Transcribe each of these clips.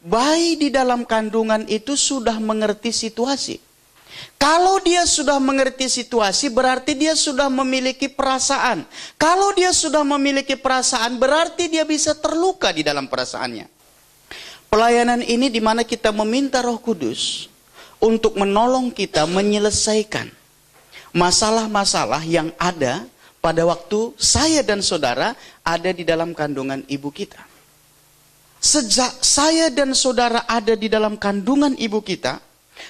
bayi di dalam kandungan itu sudah mengerti situasi. Kalau dia sudah mengerti situasi, berarti dia sudah memiliki perasaan. Kalau dia sudah memiliki perasaan, berarti dia bisa terluka di dalam perasaannya. Pelayanan ini di mana kita meminta Roh Kudus untuk menolong kita menyelesaikan masalah-masalah yang ada pada waktu saya dan saudara ada di dalam kandungan ibu kita. Sejak saya dan saudara ada di dalam kandungan ibu kita,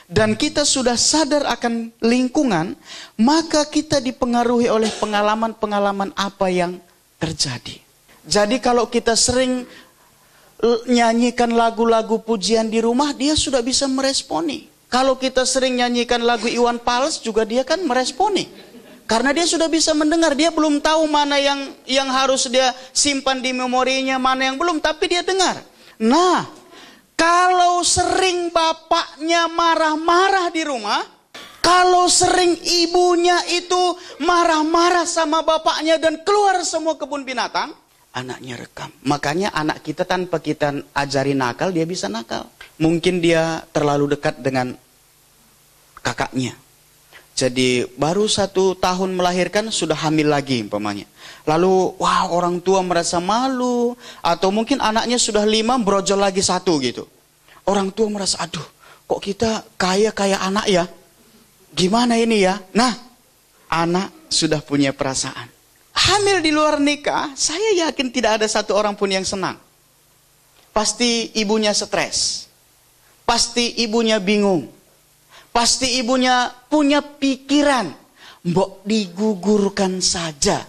dan kita sudah sadar akan lingkungan, maka kita dipengaruhi oleh pengalaman-pengalaman apa yang terjadi. Jadi kalau kita sering nyanyikan lagu-lagu pujian di rumah, dia sudah bisa meresponi. Kalau kita sering nyanyikan lagu Iwan Fals, juga dia kan meresponi. Karena dia sudah bisa mendengar, dia belum tahu mana yang harus dia simpan di memorinya, mana yang belum, tapi dia dengar. Nah, kalau sering bapaknya marah-marah di rumah, kalau sering ibunya itu marah-marah sama bapaknya dan keluar semua kebun binatang, anaknya rekam. Makanya anak kita tanpa kita ajari nakal, dia bisa nakal. Mungkin dia terlalu dekat dengan kakaknya. Jadi baru 1 tahun melahirkan sudah hamil lagi umpamanya. Lalu wah, orang tua merasa malu. Atau mungkin anaknya sudah 5 brojol lagi 1 gitu. Orang tua merasa, aduh kok kita kaya anak ya. Gimana ini ya. Nah, anak sudah punya perasaan. Hamil di luar nikah, saya yakin tidak ada satu orang pun yang senang. Pasti ibunya stres. Pasti ibunya bingung. Pasti ibunya punya pikiran, mbok digugurkan saja.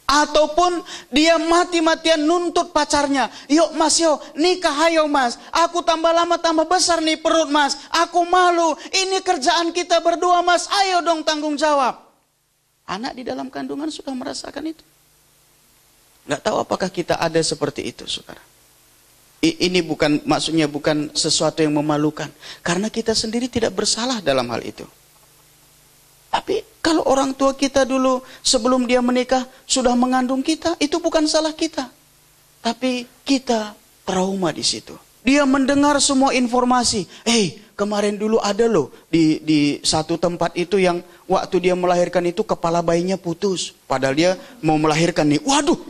Ataupun dia mati-matian nuntut pacarnya. Yuk mas, yuk nikah ayo mas. Aku tambah lama tambah besar nih perut mas. Aku malu, ini kerjaan kita berdua mas. Ayo dong tanggung jawab. Anak di dalam kandungan sudah merasakan itu. Nggak tahu apakah kita ada seperti itu, saudara. Ini maksudnya bukan sesuatu yang memalukan. Karena kita sendiri tidak bersalah dalam hal itu. Tapi kalau orang tua kita dulu sebelum dia menikah sudah mengandung kita, itu bukan salah kita. Tapi kita trauma di situ. Dia mendengar semua informasi. Kemarin dulu ada loh di satu tempat itu yang waktu dia melahirkan itu kepala bayinya putus. Padahal dia mau melahirkan nih. Waduh,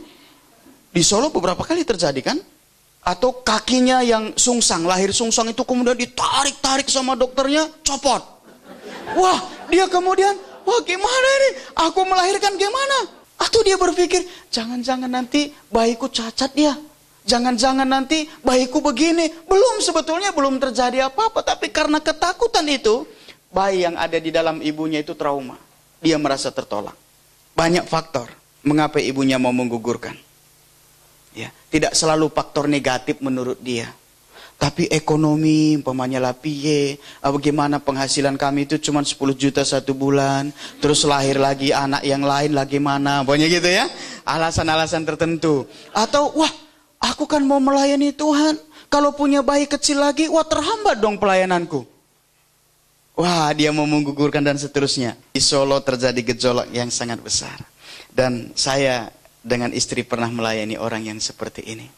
di Solo beberapa kali terjadi kan? Atau kakinya yang sungsang, lahir sungsang itu kemudian ditarik-tarik sama dokternya, copot. Wah, dia kemudian, wah gimana ini? Aku melahirkan gimana? Atau dia berpikir, jangan-jangan nanti bayiku cacat ya. Jangan-jangan nanti bayiku begini. Sebetulnya belum terjadi apa-apa. Tapi karena ketakutan itu, bayi yang ada di dalam ibunya itu trauma. Dia merasa tertolak. Banyak faktor mengapa ibunya mau menggugurkan. Ya, tidak selalu faktor negatif menurut dia. Tapi ekonomi, umpamanya lah piye, bagaimana penghasilan kami itu cuma 10 juta 1 bulan, terus lahir lagi anak yang lain lagi mana, pokoknya gitu ya. Alasan-alasan tertentu. Atau, wah, aku kan mau melayani Tuhan. Kalau punya bayi kecil lagi, wah terhambat dong pelayananku. Wah, dia mau menggugurkan dan seterusnya. Di Solo terjadi gejolak yang sangat besar. Dan saya dengan istri pernah melayani orang yang seperti ini.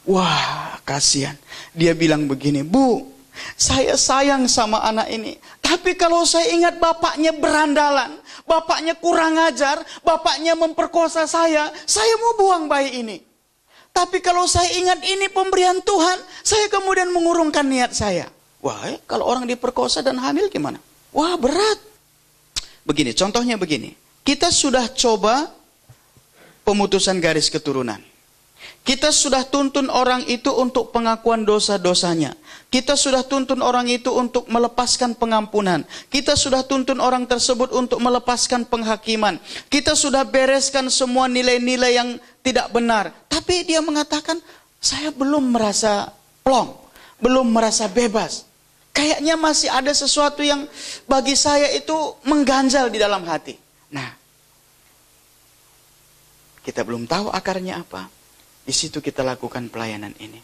Wah, kasihan. Dia bilang begini, Bu, saya sayang sama anak ini. Tapi kalau saya ingat bapaknya berandalan, bapaknya kurang ajar, bapaknya memperkosa saya mau buang bayi ini. Tapi kalau saya ingat ini pemberian Tuhan, saya kemudian mengurungkan niat saya. Wah, kalau orang diperkosa dan hamil gimana? Wah, berat. Begini, contohnya begini. Kita sudah coba pemutusan garis keturunan. Kita sudah tuntun orang itu untuk pengakuan dosa-dosanya. Kita sudah tuntun orang itu untuk melepaskan pengampunan. Kita sudah tuntun orang tersebut untuk melepaskan penghakiman. Kita sudah bereskan semua nilai-nilai yang tidak benar. Tapi dia mengatakan, saya belum merasa plong, belum merasa bebas. Kayaknya masih ada sesuatu yang bagi saya itu mengganjal di dalam hati. Nah, kita belum tahu akarnya apa. Di situ kita lakukan pelayanan ini.